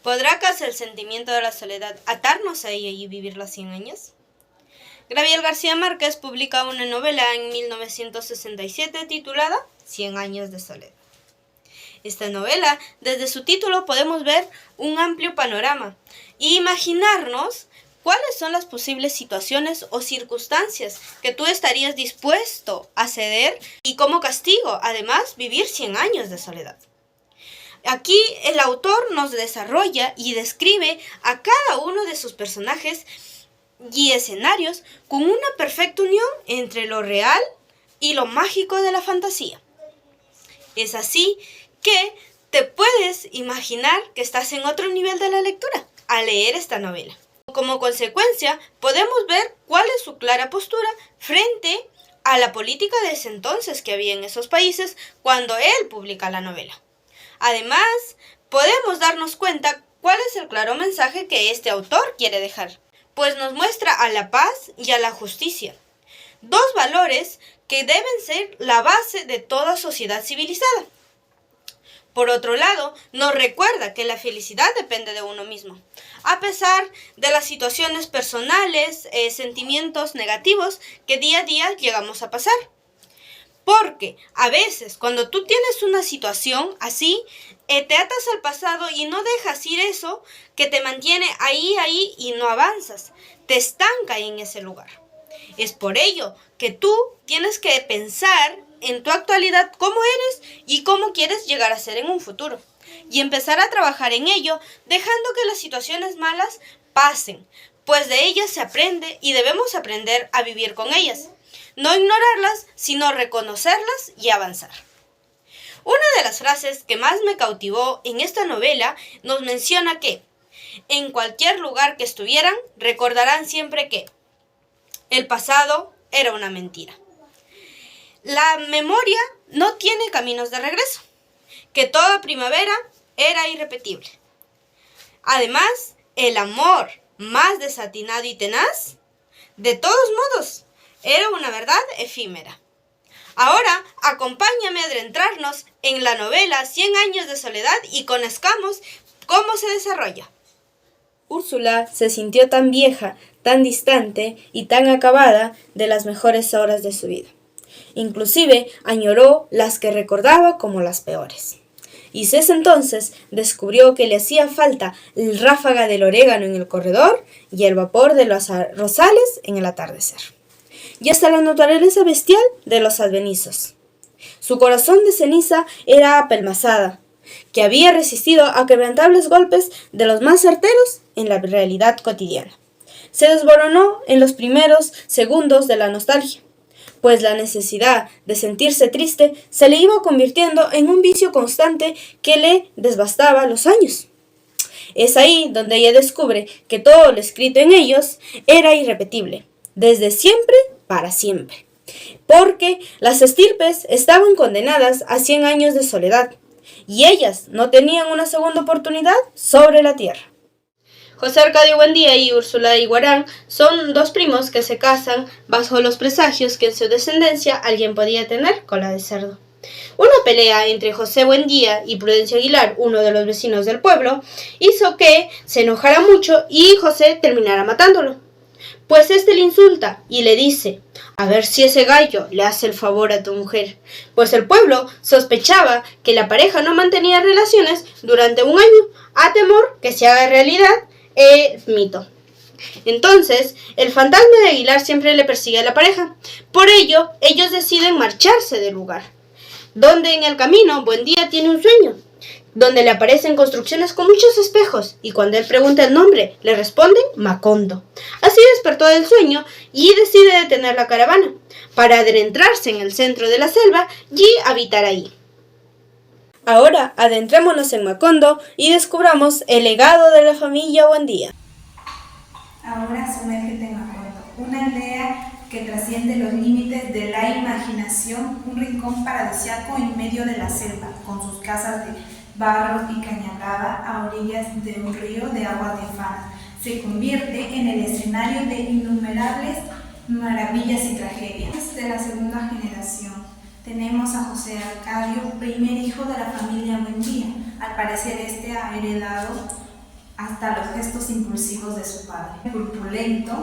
¿Podrá acaso el sentimiento de la soledad atarnos a ella y vivirla 100 años? Gabriel García Márquez publica una novela en 1967 titulada 100 años de soledad. Esta novela, desde su título podemos ver un amplio panorama e imaginarnos cuáles son las posibles situaciones o circunstancias que tú estarías dispuesto a ceder y como castigo, además, vivir 100 años de soledad. Aquí el autor nos desarrolla y describe a cada uno de sus personajes y escenarios con una perfecta unión entre lo real y lo mágico de la fantasía. Es así que te puedes imaginar que estás en otro nivel de la lectura al leer esta novela. Como consecuencia, podemos ver cuál es su clara postura frente a la política de ese entonces que había en esos países cuando él publica la novela. Además, podemos darnos cuenta cuál es el claro mensaje que este autor quiere dejar, pues nos muestra a la paz y a la justicia, dos valores que deben ser la base de toda sociedad civilizada. Por otro lado, nos recuerda que la felicidad depende de uno mismo, a pesar de las situaciones personales, sentimientos negativos que día a día llegamos a pasar. Porque a veces cuando tú tienes una situación así, te atas al pasado y no dejas ir eso que te mantiene ahí y no avanzas, te estanca en ese lugar. Es por ello que tú tienes que pensar en tu actualidad cómo eres y cómo quieres llegar a ser en un futuro. Y empezar a trabajar en ello, dejando que las situaciones malas pasen, pues de ellas se aprende y debemos aprender a vivir con ellas. No ignorarlas, sino reconocerlas y avanzar. Una de las frases que más me cautivó en esta novela nos menciona que en cualquier lugar que estuvieran, recordarán siempre que el pasado era una mentira. La memoria no tiene caminos de regreso, que toda primavera era irrepetible. Además, el amor más desatinado y tenaz, de todos modos, era una verdad efímera. Ahora, acompáñame a adentrarnos en la novela 100 años de soledad y conozcamos cómo se desarrolla. Úrsula se sintió tan vieja, tan distante y tan acabada de las mejores horas de su vida. Inclusive añoró las que recordaba como las peores. Y desde entonces descubrió que le hacía falta el ráfaga del orégano en el corredor y el vapor de los rosales en el atardecer. Y hasta la naturaleza bestial de los advenizos. Su corazón de ceniza era apelmazada, que había resistido a quebrantables golpes de los más certeros en la realidad cotidiana. Se desboronó en los primeros segundos de la nostalgia, pues la necesidad de sentirse triste se le iba convirtiendo en un vicio constante que le desbastaba los años. Es ahí donde ella descubre que todo lo escrito en ellos era irrepetible, desde siempre para siempre, porque las estirpes estaban condenadas a 100 años de soledad, y ellas no tenían una segunda oportunidad sobre la tierra. José Arcadio Buendía y Úrsula Iguarán son dos primos que se casan bajo los presagios que en su descendencia alguien podía tener cola de cerdo. Una pelea entre José Buendía y Prudencio Aguilar, uno de los vecinos del pueblo, hizo que se enojara mucho y José terminara matándolo. Pues este le insulta y le dice: a ver si ese gallo le hace el favor a tu mujer, pues el pueblo sospechaba que la pareja no mantenía relaciones durante un año, a temor que se haga realidad el mito. Entonces, el fantasma de Aguilar siempre le persigue a la pareja. Por ello, ellos deciden marcharse del lugar, donde en el camino Buendía tiene un sueño, donde le aparecen construcciones con muchos espejos, y cuando él pregunta el nombre, le responden Macondo. Así despertó del sueño y decide detener la caravana, para adentrarse en el centro de la selva y habitar ahí. Ahora adentrémonos en Macondo y descubramos el legado de la familia Buendía. Ahora sumérgete en Macondo, una aldea que trasciende los límites de la imaginación, un rincón paradisíaco en medio de la selva, con sus casas de barro y cañabrada a orillas de un río de agua diáfana. Se convierte en el escenario de innumerables maravillas y tragedias de la segunda generación. Tenemos a José Arcadio, primer hijo de la familia Buendía. Al parecer este ha heredado hasta los gestos impulsivos de su padre. Purpurento,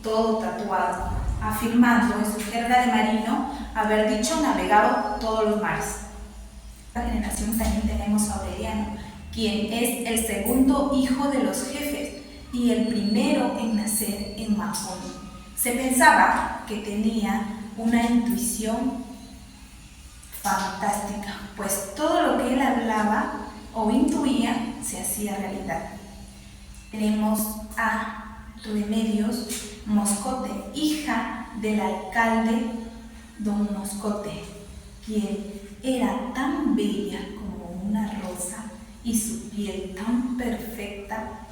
todo tatuado, afirmando en su jerga de marino haber dicho navegado todos los mares. En esta generación también tenemos a Aureliano, quien es el segundo hijo de los jefes y el primero en nacer en Macondo. Se pensaba que tenía una intuición fantástica, pues todo lo que él hablaba o intuía se hacía realidad. Tenemos a Remedios Moscote, hija del alcalde don Moscote, quien era tan bella como una rosa y su piel tan perfecta,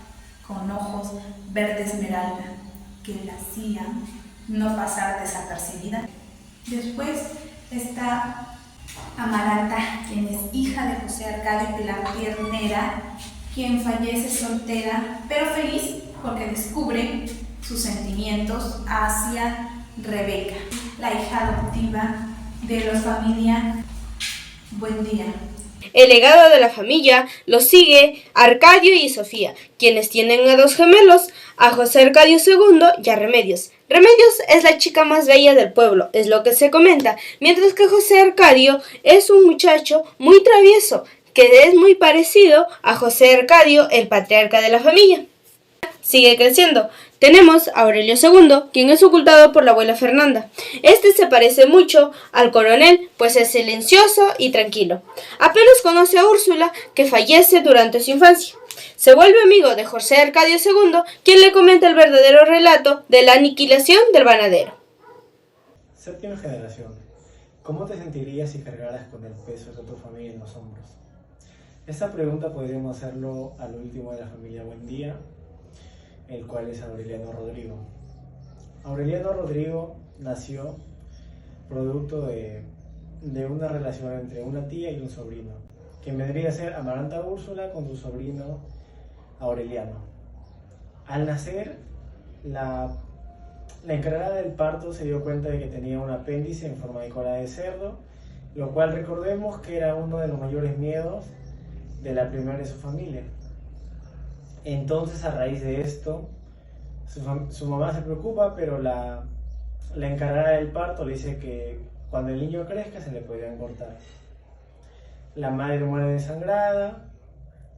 con ojos verde esmeralda, que la hacían no pasar desapercibida. Después está Amaranta, quien es hija de José Arcadio y Pilar Piernera, quien fallece soltera, pero feliz porque descubre sus sentimientos hacia Rebeca, la hija adoptiva de la familia Buendía. El legado de la familia lo sigue Arcadio y Sofía, quienes tienen a dos gemelos, a José Arcadio II y a Remedios. Remedios es la chica más bella del pueblo, es lo que se comenta, mientras que José Arcadio es un muchacho muy travieso, que es muy parecido a José Arcadio, el patriarca de la familia. Sigue creciendo. Tenemos a Aurelio II, quien es ocultado por la abuela Fernanda. Este se parece mucho al coronel, pues es silencioso y tranquilo. Apenas conoce a Úrsula, que fallece durante su infancia. Se vuelve amigo de José Arcadio II, quien le comenta el verdadero relato de la aniquilación del banadero. Séptima generación. ¿Cómo te sentirías si cargaras con el peso de tu familia en los hombros? Esta pregunta podríamos hacerlo al último de la familia Buendía, el cual es Aureliano Rodrigo. Aureliano Rodrigo nació producto de una relación entre una tía y un sobrino, que vendría a ser Amaranta Úrsula con su sobrino Aureliano. Al nacer, la encargada del parto se dio cuenta de que tenía un apéndice en forma de cola de cerdo, lo cual recordemos que era uno de los mayores miedos de la primera de su familia. Entonces, a raíz de esto, su mamá se preocupa, pero la encargada del parto le dice que cuando el niño crezca se le podrían cortar. La madre muere desangrada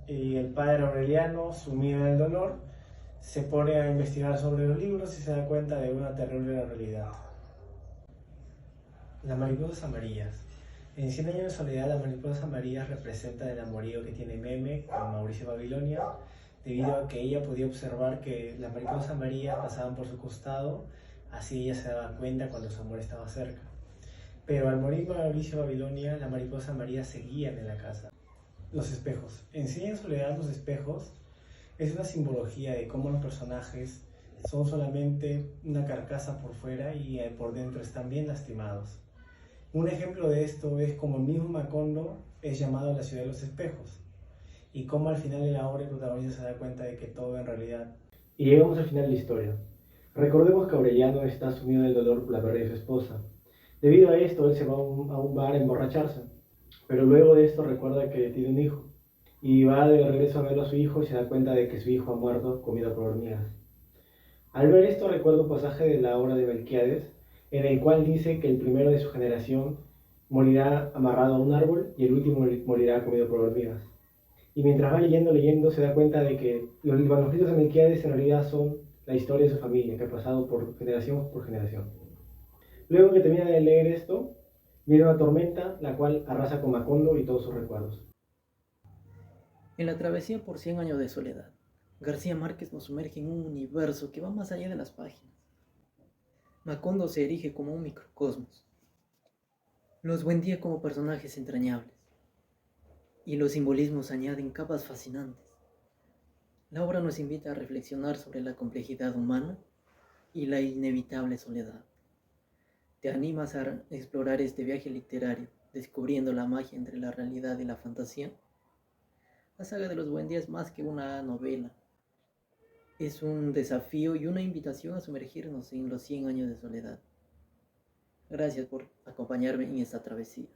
y el padre Aureliano, sumido en el dolor, se pone a investigar sobre los libros y se da cuenta de una terrible realidad. Las mariposas amarillas. En 100 años de soledad, las mariposas amarillas representan el amorío que tiene Meme con Mauricio Babilonia, debido a que ella podía observar que las mariposas amarillas pasaban por su costado, así ella se daba cuenta cuando su amor estaba cerca. Pero al morir Mauricio Babilonia, las mariposas amarillas seguían en la casa. Los espejos. En 100 años de soledad, los espejos es una simbología de cómo los personajes son solamente una carcasa por fuera y por dentro están bien lastimados. Un ejemplo de esto es como el mismo Macondo es llamado la ciudad de los espejos, y cómo al final de la obra el protagonista se da cuenta de que todo en realidad. Y llegamos al final de la historia. Recordemos que Aureliano está sumido en el dolor por la pérdida de su esposa. Debido a esto, él se va a un bar a emborracharse, pero luego de esto recuerda que tiene un hijo, y va de regreso a ver a su hijo y se da cuenta de que su hijo ha muerto comido por hormigas. Al ver esto recuerda un pasaje de la obra de Melquíades, en el cual dice que el primero de su generación morirá amarrado a un árbol y el último morirá comido por hormigas. Y mientras va leyendo, se da cuenta de que los manuscritos de Melquíades en realidad son la historia de su familia, que ha pasado por generación por generación. Luego que termina de leer esto, viene una tormenta, la cual arrasa con Macondo y todos sus recuerdos. En la travesía por 100 años de soledad, García Márquez nos sumerge en un universo que va más allá de las páginas. Macondo se erige como un microcosmos, los Buendía como personajes entrañables, y los simbolismos añaden capas fascinantes. La obra nos invita a reflexionar sobre la complejidad humana y la inevitable soledad. ¿Te animas a explorar este viaje literario, descubriendo la magia entre la realidad y la fantasía? La saga de los Buendía es más que una novela. Es un desafío y una invitación a sumergirnos en los 100 años de soledad. Gracias por acompañarme en esta travesía.